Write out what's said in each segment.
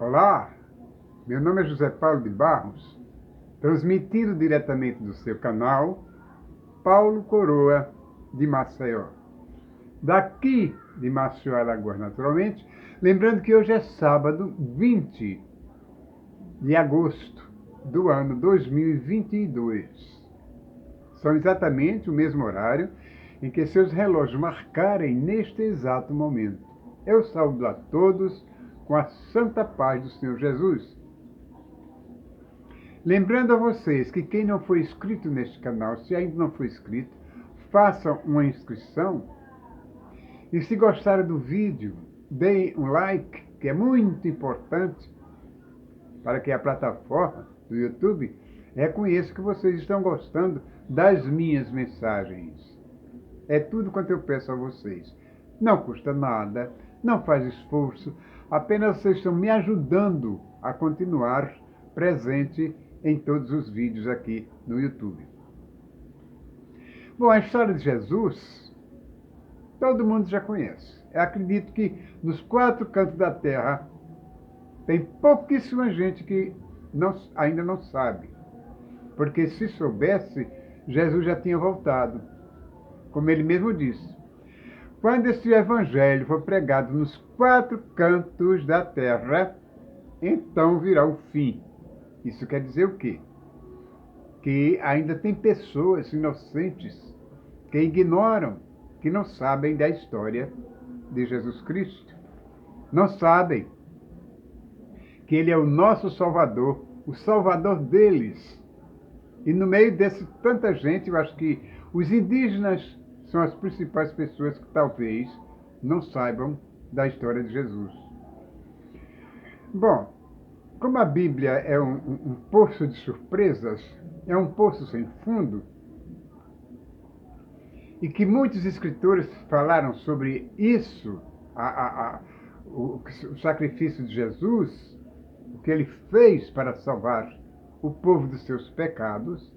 Olá, meu nome é José Paulo de Barros, transmitindo diretamente do seu canal Paulo Coroa de Maceió. Daqui de Maceió, Alagoas, naturalmente, lembrando que hoje é sábado 20 de agosto do ano 2022. São exatamente o mesmo horário em que seus relógios marcarem neste exato momento. Eu saúdo a todos com a santa paz do Senhor Jesus. Lembrando a vocês que quem não foi inscrito neste canal, se ainda não foi inscrito, façam uma inscrição. E se gostaram do vídeo, deem um like, que é muito importante para que a plataforma do YouTube reconheça que vocês estão gostando das minhas mensagens. É tudo quanto eu peço a vocês. Não custa nada, não faz esforço, apenas vocês estão me ajudando a continuar presente em todos os vídeos aqui no YouTube. Bom, a história de Jesus, todo mundo já conhece. Eu acredito que nos 4 cantos da terra tem pouquíssima gente que ainda não sabe. Porque se soubesse, Jesus já tinha voltado. Como ele mesmo disse. Quando esse evangelho for pregado nos 4 cantos da terra, então virá o fim. Isso quer dizer o quê? Que ainda tem pessoas inocentes que ignoram, que não sabem da história de Jesus Cristo. Não sabem que Ele é o nosso Salvador, o Salvador deles. E no meio desse tanta gente, eu acho que os indígenas são as principais pessoas que talvez não saibam da história de Jesus. Bom, como a Bíblia é um poço de surpresas, é um poço sem fundo, e que muitos escritores falaram sobre isso, o sacrifício de Jesus, o que ele fez para salvar o povo dos seus pecados,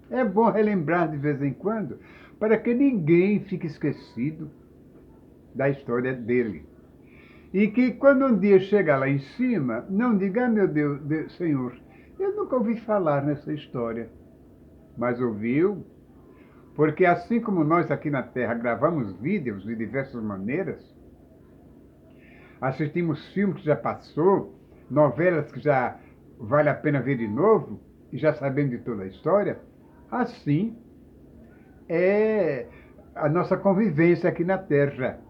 é bom relembrar de vez em quando, para que ninguém fique esquecido da história dele. E que quando um dia chegar lá em cima, não diga, ah, meu Deus, Senhor, eu nunca ouvi falar nessa história. Mas ouviu, porque assim como nós aqui na Terra gravamos vídeos de diversas maneiras, assistimos filmes que já passou, novelas que já vale a pena ver de novo, e já sabendo de toda a história, assim é a nossa convivência aqui na Terra.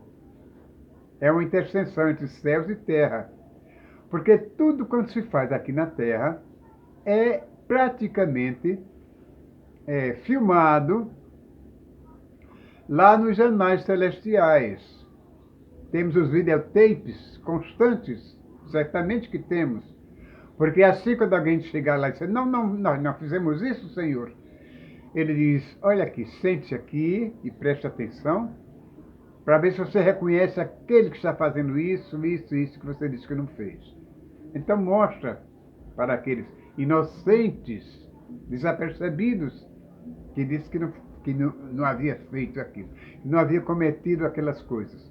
É uma interseção entre céus e terra. Porque tudo quanto se faz aqui na Terra é praticamente filmado lá nos anais celestiais. Temos os videotapes constantes, certamente que temos. Porque assim quando alguém chegar lá e dizer, não, nós não fizemos isso, Senhor. Ele diz, olha aqui, sente-se aqui e preste atenção, para ver se você reconhece aquele que está fazendo isso que você disse que não fez. Então mostra para aqueles inocentes, desapercebidos, que disse que não havia feito aquilo, que não havia cometido aquelas coisas.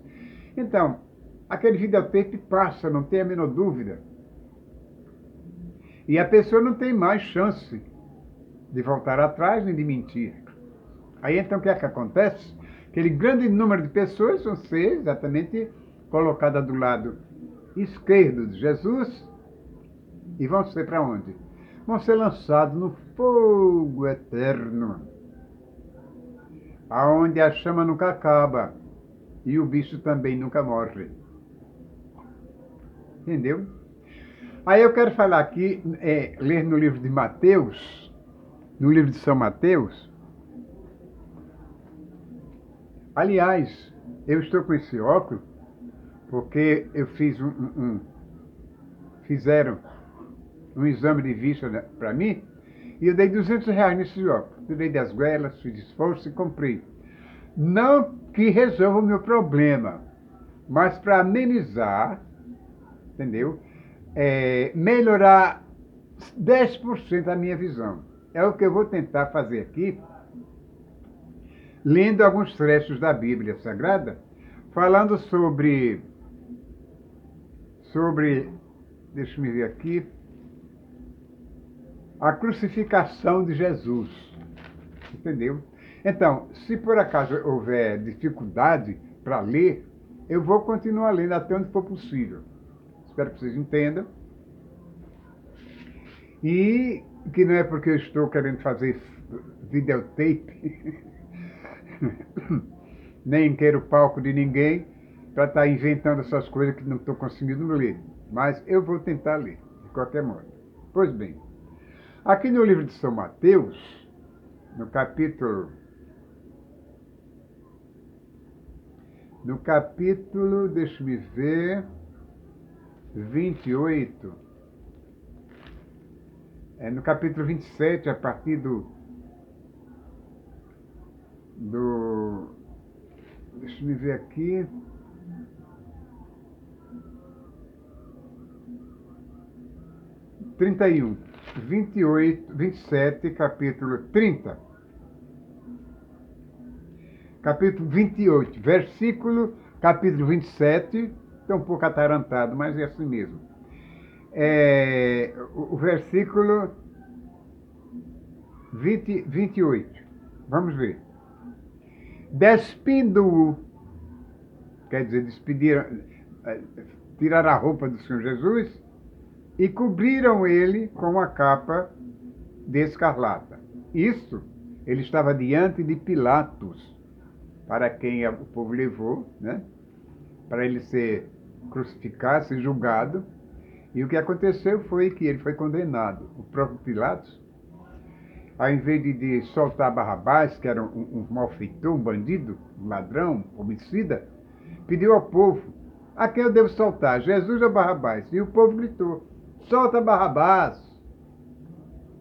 Então, aquele videotape passa, não tem a menor dúvida. E a pessoa não tem mais chance de voltar atrás nem de mentir. Aí então o que é que acontece? Aquele grande número de pessoas vão ser exatamente colocadas do lado esquerdo de Jesus e vão ser para onde? Vão ser lançados no fogo eterno, aonde a chama nunca acaba e o bicho também nunca morre. Entendeu? Aí eu quero falar aqui, ler no livro de Mateus, no livro de São Mateus. Aliás, eu estou com esse óculos porque eu fizeram um exame de vista para mim e eu dei R$ 200 nesse óculos. Tirei das goelas, fiz esforço e comprei. Não que resolva o meu problema, mas para amenizar, entendeu? Melhorar 10% a minha visão. É o que eu vou tentar fazer aqui, lendo alguns trechos da Bíblia Sagrada, falando sobre deixa-me ver aqui, a crucificação de Jesus. Entendeu? Então, se por acaso houver dificuldade para ler, eu vou continuar lendo até onde for possível. Espero que vocês entendam. E que não é porque eu estou querendo fazer videotape, nem quero palco de ninguém para estar inventando essas coisas que não estou conseguindo ler. Mas eu vou tentar ler, de qualquer modo. Pois bem, aqui no livro de São Mateus, no capítulo, deixa-me ver, 28, no capítulo 27, a partir deixa-me ver aqui, trinta e um, 28, 27, capítulo 30. Capítulo 28, capítulo 27, estou um pouco atarantado, mas é assim mesmo. O versículo 28. Vamos ver. Despindo-o, quer dizer, despediram, tiraram a roupa do Senhor Jesus e cobriram ele com uma capa de escarlata. Isso, ele estava diante de Pilatos, para quem o povo levou, né? Para ele ser crucificado, ser julgado. E o que aconteceu foi que ele foi condenado. O próprio Pilatos, ao invés de soltar Barrabás, que era um malfeitor, um bandido, um ladrão, homicida, pediu ao povo: a quem eu devo soltar, Jesus ou Barrabás? E o povo gritou: solta Barrabás!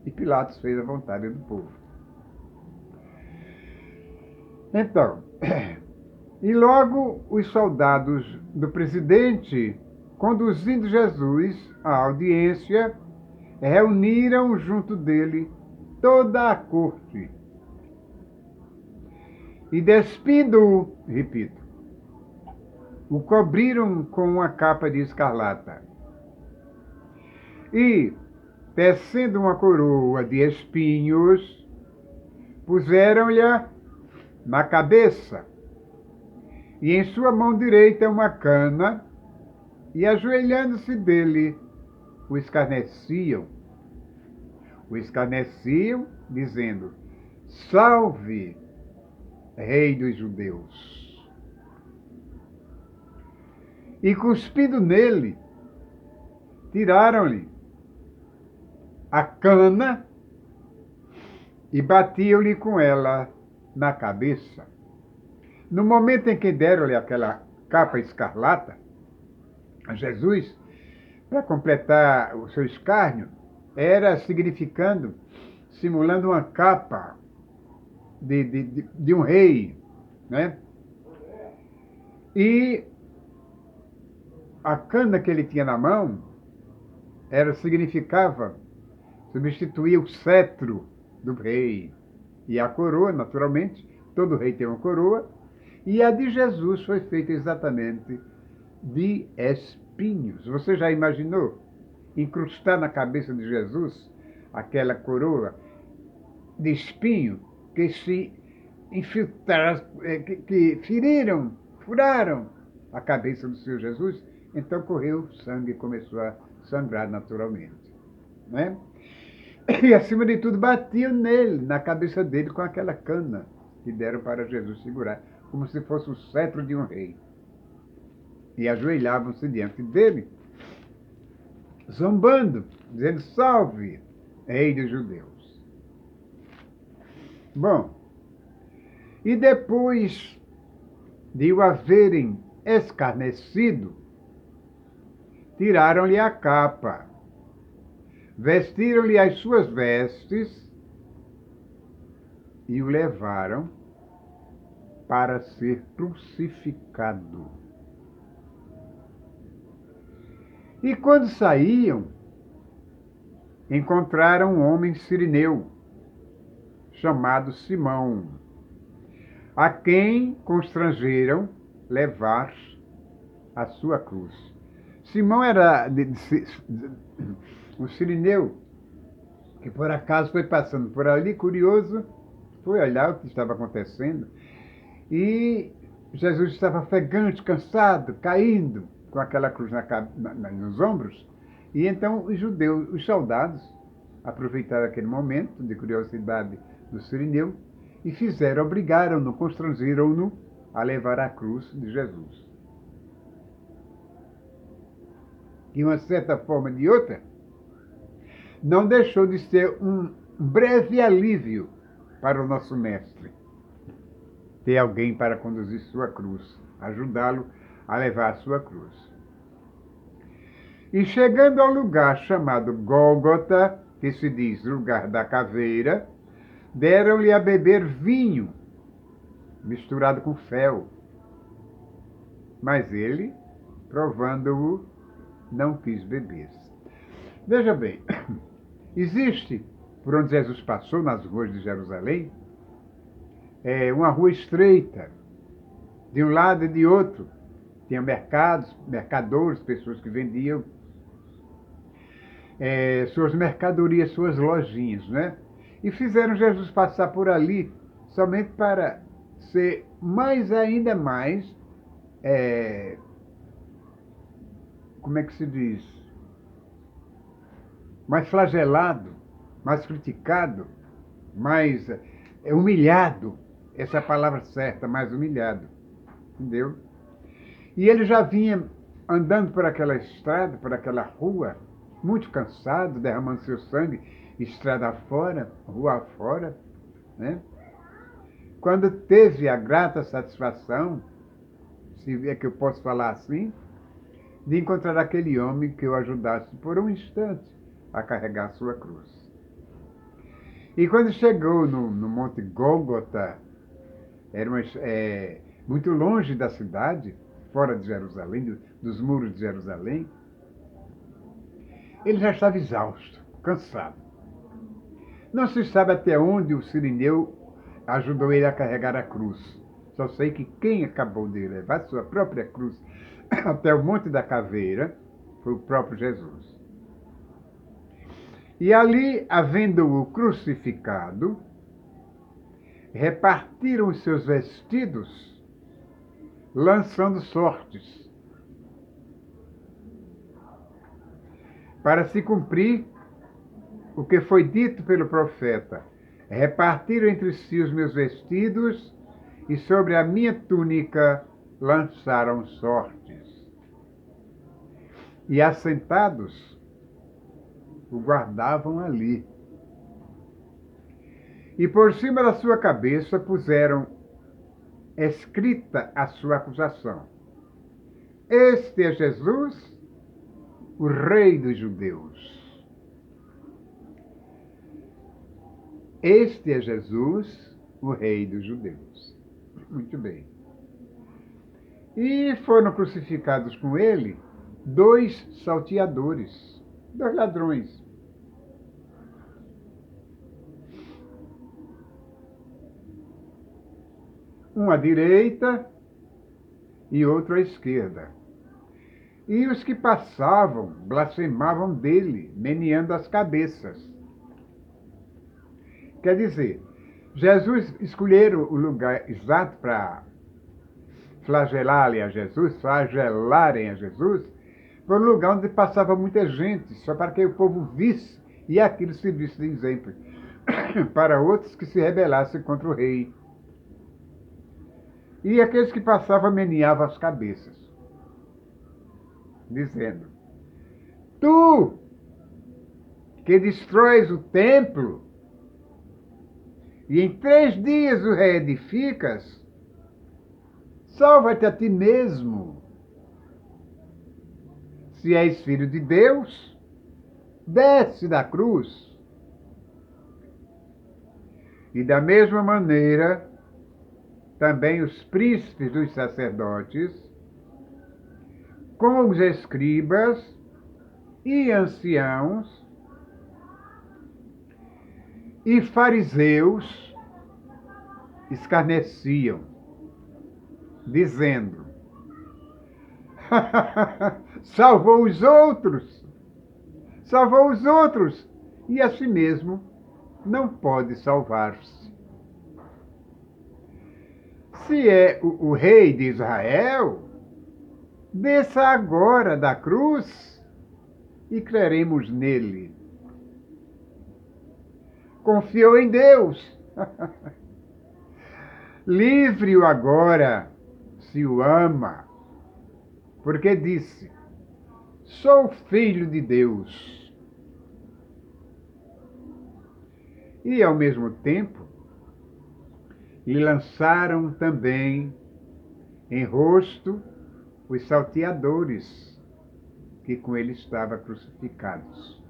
E Pilatos fez a vontade do povo. Então, e logo os soldados do presidente, conduzindo Jesus à audiência, reuniram junto dele toda a corte. E despindo-o, repito, o cobriram com uma capa de escarlata. E, tecendo uma coroa de espinhos, puseram-lhe na cabeça, e em sua mão direita uma cana, e ajoelhando-se dele, o escarneciam. O escarneciam, dizendo: salve, Rei dos Judeus. E cuspindo nele, tiraram-lhe a cana e batiam-lhe com ela na cabeça. No momento em que deram-lhe aquela capa escarlata a Jesus, para completar o seu escárnio, era significando, simulando uma capa de um rei, né? E a cana que ele tinha na mão significava substituir o cetro do rei. E a coroa, naturalmente, todo rei tem uma coroa, e a de Jesus foi feita exatamente de espinhos. Você já imaginou incrustar na cabeça de Jesus aquela coroa de espinho que se infiltraram, que furaram a cabeça do Senhor Jesus? Então correu sangue e começou a sangrar naturalmente, né? E acima de tudo batiam nele, na cabeça dele, com aquela cana que deram para Jesus segurar, como se fosse o cetro de um rei. E ajoelhavam-se diante dele, zombando, dizendo: salve, Rei dos Judeus. Bom, e depois de o haverem escarnecido, tiraram-lhe a capa, vestiram-lhe as suas vestes e o levaram para ser crucificado. E quando saíam, encontraram um homem sirineu, chamado Simão, a quem constrangeram levar a sua cruz. Simão era um sirineu que por acaso foi passando por ali, curioso, foi olhar o que estava acontecendo e Jesus estava ofegante, cansado, caindo, com aquela cruz nos ombros. E então os judeus, os soldados, aproveitaram aquele momento de curiosidade do sirineu e obrigaram-no, constrangiram-no a levar a cruz de Jesus. De uma certa forma ou de outra, não deixou de ser um breve alívio para o nosso mestre ter alguém para conduzir sua cruz, ajudá-lo a levar a sua cruz. E chegando ao lugar chamado Gólgota, que se diz lugar da caveira, deram-lhe a beber vinho misturado com fel. Mas ele, provando-o, não quis beber. Veja bem, existe, por onde Jesus passou, nas ruas de Jerusalém, uma rua estreita, de um lado e de outro. Tinha mercados, mercadores, pessoas que vendiam suas mercadorias, suas lojinhas, né? E fizeram Jesus passar por ali somente para ser ainda mais, como é que se diz? Mais flagelado, mais criticado, mais humilhado. Essa é a palavra certa, mais humilhado. Entendeu? E ele já vinha andando por aquela estrada, por aquela rua, muito cansado, derramando seu sangue, estrada fora, rua fora, né? Quando teve a grata satisfação, se é que eu posso falar assim, de encontrar aquele homem que o ajudasse por um instante a carregar sua cruz. E quando chegou no Monte Gólgota, era muito longe da cidade, fora de Jerusalém, dos muros de Jerusalém, ele já estava exausto, cansado. Não se sabe até onde o sirineu ajudou ele a carregar a cruz. Só sei que quem acabou de levar sua própria cruz até o Monte da Caveira foi o próprio Jesus. E ali, havendo-o crucificado, repartiram os seus vestidos, lançando sortes, para se cumprir o que foi dito pelo profeta: repartiram entre si os meus vestidos e sobre a minha túnica lançaram sortes. E assentados, o guardavam ali. E por cima da sua cabeça puseram escrita a sua acusação: Este é Jesus, o Rei dos Judeus. Este é Jesus, o Rei dos Judeus. Muito bem. E foram crucificados com ele 2 salteadores, 2 ladrões. Um à direita e outro à esquerda. E os que passavam blasfemavam dele, meneando as cabeças. Quer dizer, Jesus escolheram o lugar exato para flagelarem a Jesus, foi um lugar onde passava muita gente, só para que o povo visse e aquilo servisse de exemplo para outros que se rebelassem contra o rei. E aqueles que passavam meneavam as cabeças, dizendo: Tu que destróis o templo e em 3 dias o reedificas, salva-te a ti mesmo. Se és filho de Deus, desce da cruz. E da mesma maneira, também os príncipes dos sacerdotes, com os escribas e anciãos e fariseus, escarneciam, dizendo: Salvou os outros. Salvou os outros. E a si mesmo não pode salvar-se. Se é o rei de Israel, desça agora da cruz e creremos nele. Confiou em Deus. Livre-o agora, se o ama, porque disse: sou filho de Deus. E, ao mesmo tempo, lhe lançaram também em rosto os salteadores que com ele estavam crucificados.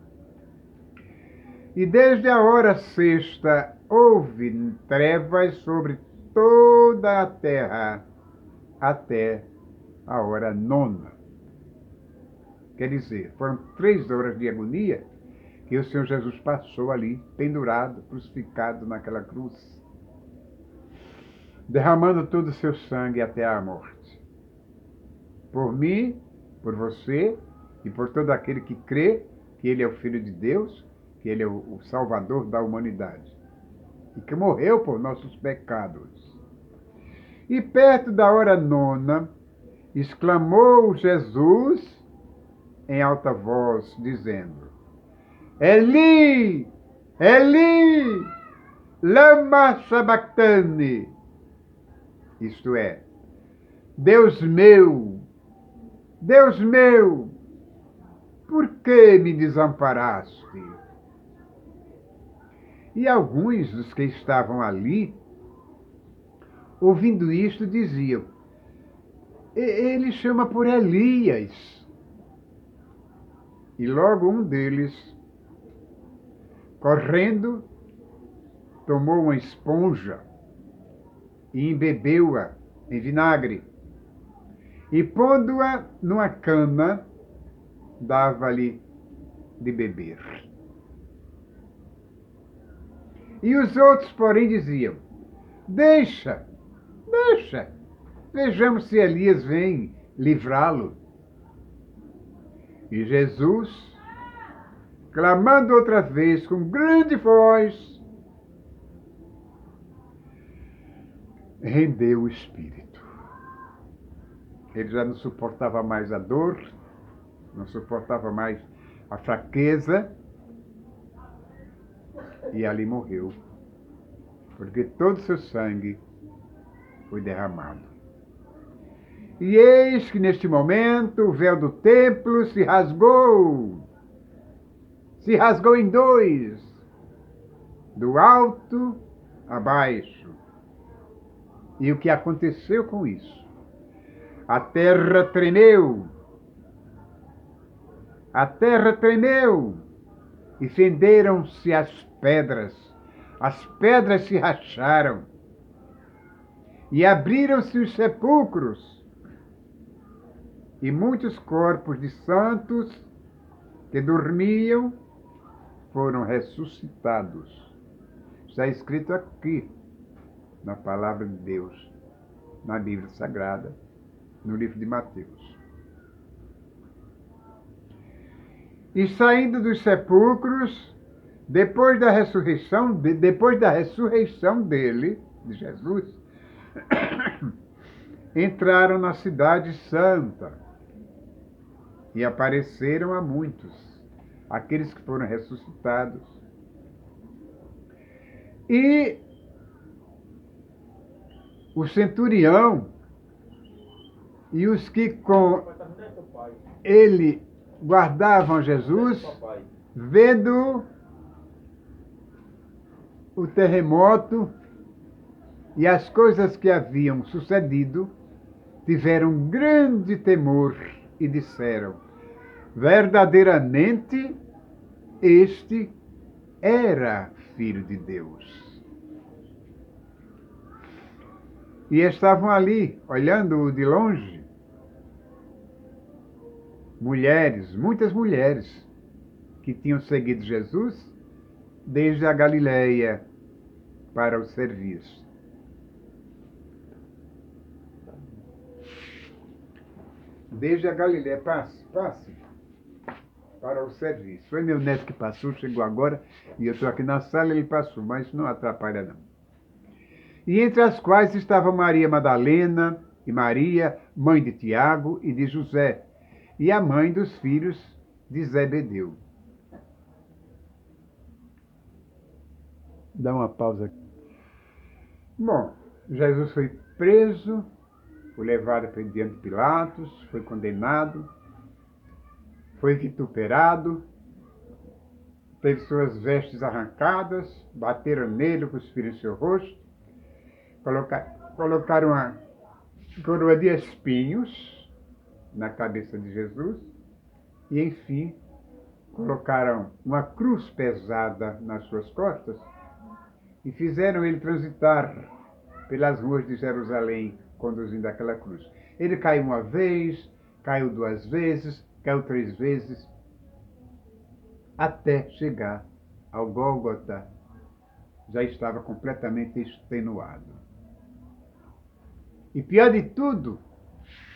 E desde a hora sexta houve trevas sobre toda a terra até a hora nona. Quer dizer, foram 3 horas de agonia que o Senhor Jesus passou ali, pendurado, crucificado naquela cruz, derramando todo o seu sangue até a morte. Por mim, por você e por todo aquele que crê que Ele é o Filho de Deus, que Ele é o Salvador da humanidade e que morreu por nossos pecados. E perto da hora nona, exclamou Jesus em alta voz, dizendo: Eli, Eli, lama sabachthani. Isto é, Deus meu, por que me desamparaste? E alguns dos que estavam ali, ouvindo isto, diziam: ele chama por Elias. E logo um deles, correndo, tomou uma esponja e embebeu-a em vinagre. E pondo-a numa cana, dava-lhe de beber. E os outros, porém, diziam: deixa, vejamos se Elias vem livrá-lo. E Jesus, clamando outra vez com grande voz, rendeu o espírito. Ele já não suportava mais a dor, não suportava mais a fraqueza, e ali morreu, porque todo o seu sangue foi derramado. E eis que neste momento o véu do templo se rasgou em 2, do alto a baixo. E o que aconteceu com isso? A terra tremeu, e fenderam-se as pedras se racharam, e abriram-se os sepulcros, e muitos corpos de santos que dormiam foram ressuscitados. Está escrito aqui, na palavra de Deus, na Bíblia Sagrada, no livro de Mateus. E saindo dos sepulcros, depois da ressurreição dele, de Jesus, entraram na cidade santa e apareceram a muitos, aqueles que foram ressuscitados. E o centurião e os que com ele guardavam Jesus, vendo o terremoto e as coisas que haviam sucedido, tiveram grande temor e disseram: verdadeiramente este era Filho de Deus. E estavam ali, olhando-o de longe, muitas mulheres, que tinham seguido Jesus desde a Galileia para o serviço. Desde a Galiléia, passe para o serviço. Foi meu neto que passou, chegou agora, e eu estou aqui na sala, ele passou, mas não atrapalha não. E entre as quais estava Maria Madalena e Maria, mãe de Tiago e de José, e a mãe dos filhos de Zebedeu. Dá uma pausa aqui. Bom, Jesus foi preso, foi levado para diante de Pilatos, foi condenado, foi vituperado, teve suas vestes arrancadas, bateram nele, cuspiram em seu rosto, colocaram uma coroa de espinhos na cabeça de Jesus e, enfim, colocaram uma cruz pesada nas suas costas e fizeram ele transitar pelas ruas de Jerusalém, conduzindo aquela cruz. Ele caiu uma vez, caiu duas vezes, caiu três vezes, até chegar ao Gólgota. Já estava completamente extenuado. E pior de tudo,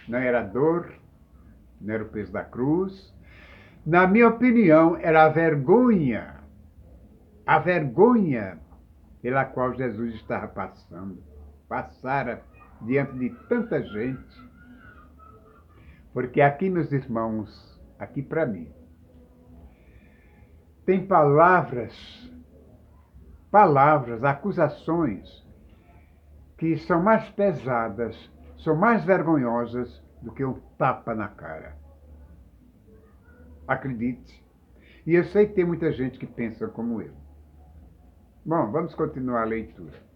não era a dor, não era o peso da cruz. Na minha opinião, era a vergonha pela qual Jesus estava passando. Passara diante de tanta gente. Porque aqui, meus irmãos, aqui para mim, tem palavras, acusações, que são mais pesadas, são mais vergonhosas do que um tapa na cara. Acredite. E eu sei que tem muita gente que pensa como eu. Bom, vamos continuar a leitura.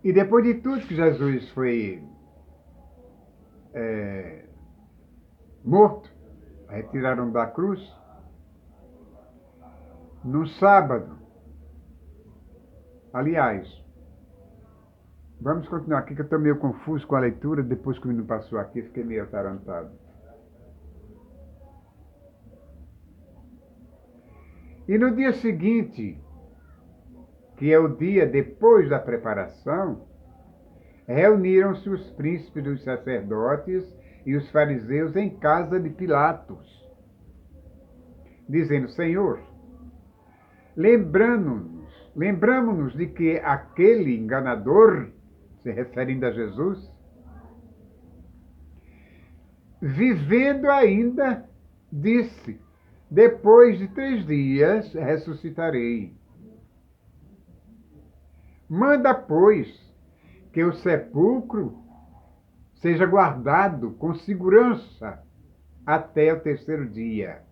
E depois de tudo que Jesus foi morto, retiraram da cruz, no sábado, aliás, vamos continuar aqui que eu estou meio confuso com a leitura, depois que o menino passou aqui, fiquei meio atarantado. E no dia seguinte, que é o dia depois da preparação, reuniram-se os príncipes dos sacerdotes e os fariseus em casa de Pilatos, dizendo: Senhor, lembramo-nos de que aquele enganador, se referindo a Jesus, vivendo ainda, disse: depois de 3 dias ressuscitarei. Manda, pois, que o sepulcro seja guardado com segurança até o 3º dia.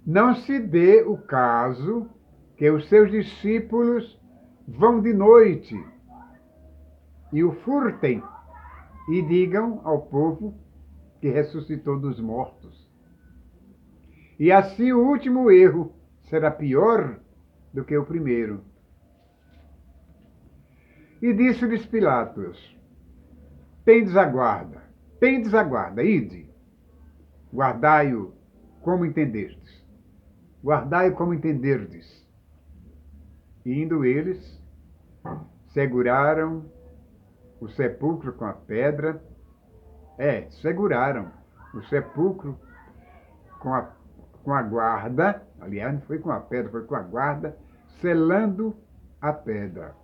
Não se dê o caso que os seus discípulos vão de noite e o furtem e digam ao povo que ressuscitou dos mortos. E assim o último erro será pior do que o primeiro. E disse-lhes Pilatos: tendes a guarda, ide, guardai-o como entendestes, guardai-o como entenderdes. E indo eles, seguraram o sepulcro com a pedra, seguraram o sepulcro com a guarda, aliás, não foi com a pedra, foi com a guarda, selando a pedra.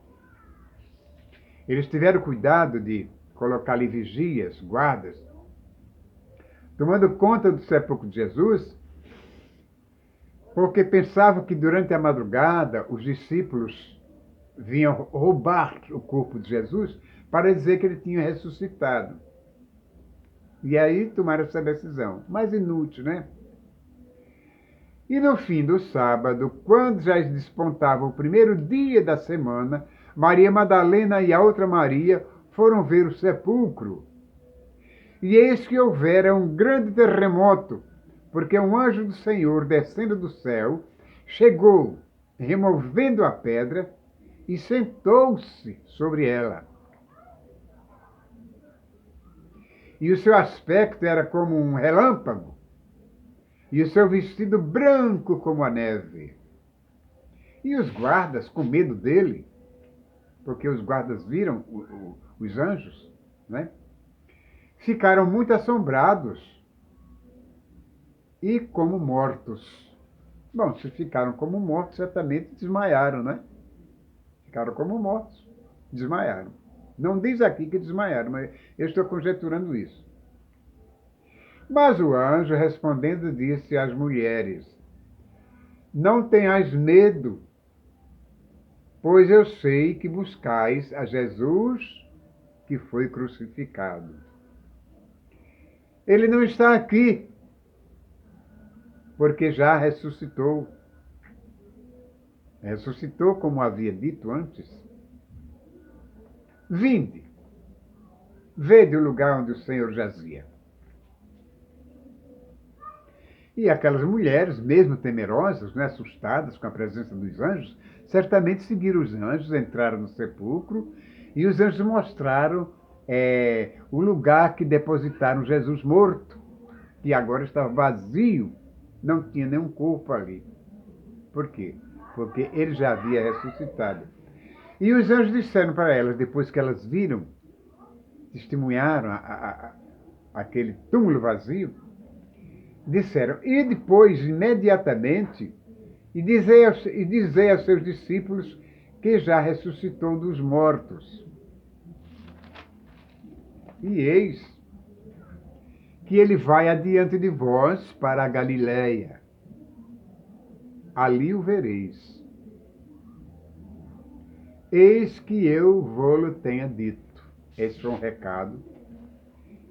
Eles tiveram cuidado de colocar ali vigias, guardas, tomando conta do sepulcro de Jesus, porque pensavam que durante a madrugada os discípulos vinham roubar o corpo de Jesus para dizer que ele tinha ressuscitado. E aí tomaram essa decisão. Mas inútil, né? E no fim do sábado, quando já despontava o 1º dia da semana, Maria Madalena e a outra Maria foram ver o sepulcro. E eis que houvera um grande terremoto, porque um anjo do Senhor, descendo do céu, chegou, removendo a pedra, e sentou-se sobre ela. E o seu aspecto era como um relâmpago, e o seu vestido branco como a neve. E os guardas, com medo dele, porque os guardas viram os anjos, né? Ficaram muito assombrados e como mortos. Bom, se ficaram como mortos, certamente desmaiaram, né? Ficaram como mortos, desmaiaram. Não diz aqui que desmaiaram, mas eu estou conjecturando isso. Mas o anjo, respondendo, disse às mulheres: Não tenhais medo, pois eu sei que buscais a Jesus que foi crucificado. Ele não está aqui, porque já ressuscitou. Ressuscitou, como havia dito antes. Vinde, vede o lugar onde o Senhor jazia. E aquelas mulheres, mesmo temerosas, né, assustadas com a presença dos anjos, certamente seguiram os anjos, entraram no sepulcro e os anjos mostraram o lugar que depositaram Jesus morto, que agora estava vazio, não tinha nenhum corpo ali. Por quê? Porque ele já havia ressuscitado. E os anjos disseram para elas, depois que elas viram, testemunharam aquele túmulo vazio, disseram, e depois, imediatamente, dizei aos seus discípulos que já ressuscitou dos mortos. E eis que ele vai adiante de vós para a Galiléia. Ali o vereis. Eis que eu vou-lhe tenha dito. Esse foi um recado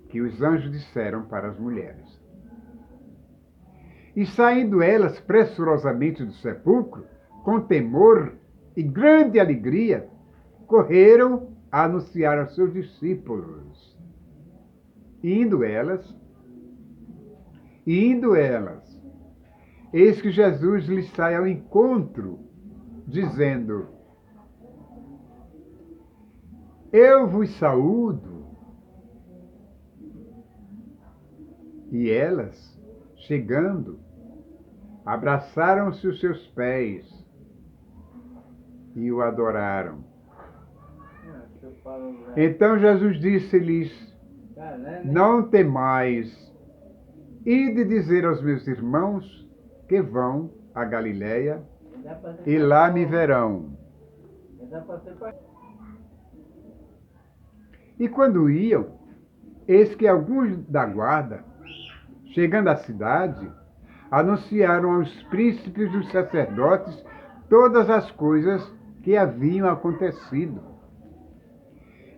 que os anjos disseram para as mulheres. E saindo elas pressurosamente do sepulcro, com temor e grande alegria, correram a anunciar aos seus discípulos. Indo elas, eis que Jesus lhes sai ao encontro, dizendo: Eu vos saúdo. E elas, chegando, abraçaram-se os seus pés e o adoraram. Então Jesus disse-lhes: Não temais, ide dizer aos meus irmãos que vão a Galiléia e lá me verão. E quando iam, eis que alguns da guarda, chegando à cidade, anunciaram aos príncipes dos sacerdotes todas as coisas que haviam acontecido.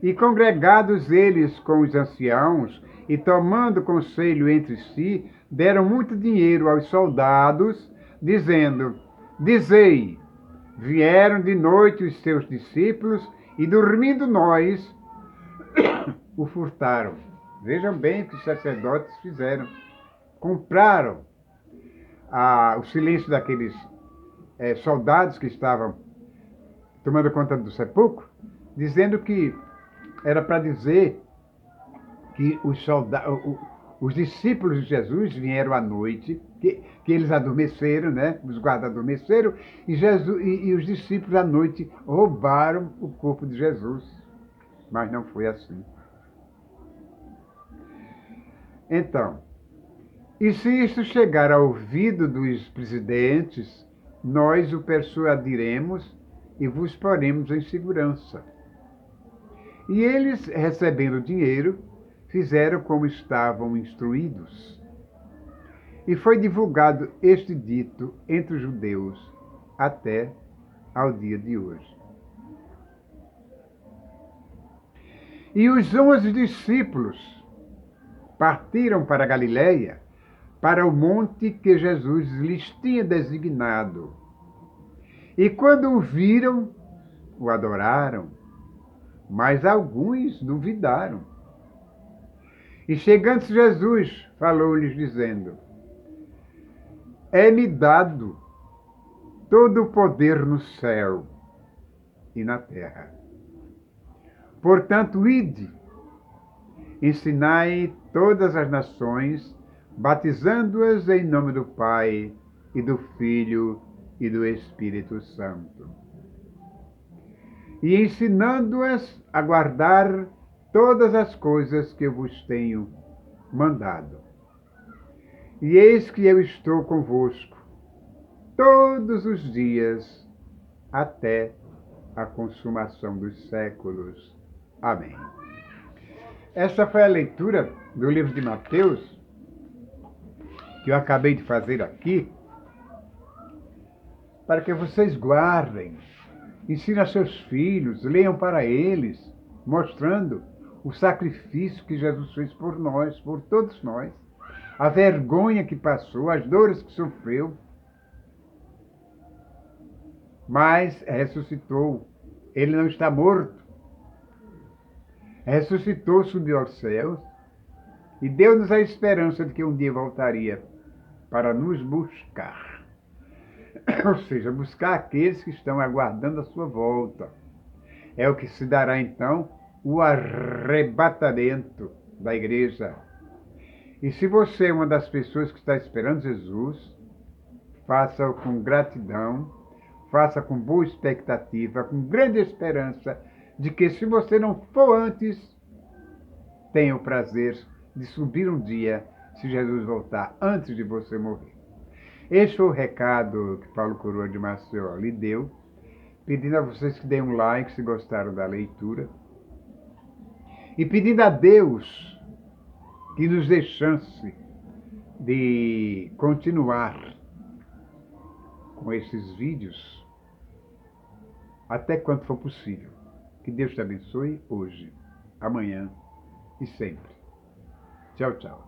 E congregados eles com os anciãos, e tomando conselho entre si, deram muito dinheiro aos soldados, dizendo: Dizei, vieram de noite os seus discípulos, e dormindo nós, o furtaram. Vejam bem o que os sacerdotes fizeram. Compraram o silêncio daqueles soldados que estavam tomando conta do sepulcro, dizendo que era para dizer que os discípulos de Jesus vieram à noite, que eles adormeceram, né? Os guardas adormeceram, e os discípulos à noite roubaram o corpo de Jesus. Mas não foi assim. Então, e se isto chegar ao ouvido dos presidentes, nós o persuadiremos e vos poremos em segurança. E eles, recebendo dinheiro, fizeram como estavam instruídos. E foi divulgado este dito entre os judeus até ao dia de hoje. E os 11 discípulos partiram para a Galiléia, para o monte que Jesus lhes tinha designado. E quando o viram, o adoraram, mas alguns duvidaram. E chegando Jesus, falou-lhes dizendo: É-me dado todo o poder no céu e na terra. Portanto, ide, ensinai todas as nações, batizando-as em nome do Pai, e do Filho, e do Espírito Santo. E ensinando-as a guardar todas as coisas que eu vos tenho mandado. E eis que eu estou convosco todos os dias até a consumação dos séculos. Amém. Esta foi a leitura do livro de Mateus, que eu acabei de fazer aqui, para que vocês guardem, ensinem a seus filhos, leiam para eles, mostrando o sacrifício que Jesus fez por nós, por todos nós, a vergonha que passou, as dores que sofreu, mas ressuscitou. Ele não está morto. Ressuscitou, subiu aos céus e deu-nos a esperança de que um dia voltaria para nos buscar. Ou seja, buscar aqueles que estão aguardando a sua volta. É o que se dará então o arrebatamento da igreja. E se você é uma das pessoas que está esperando Jesus, faça-o com gratidão, faça com boa expectativa, com grande esperança de que, se você não for antes, tenha o prazer de subir um dia, se Jesus voltar antes de você morrer. Este foi o recado que Paulo Coroa de Maceió lhe deu, pedindo a vocês que deem um like se gostaram da leitura, e pedindo a Deus que nos dê chance de continuar com esses vídeos até quanto for possível. Que Deus te abençoe hoje, amanhã e sempre. Tchau, tchau.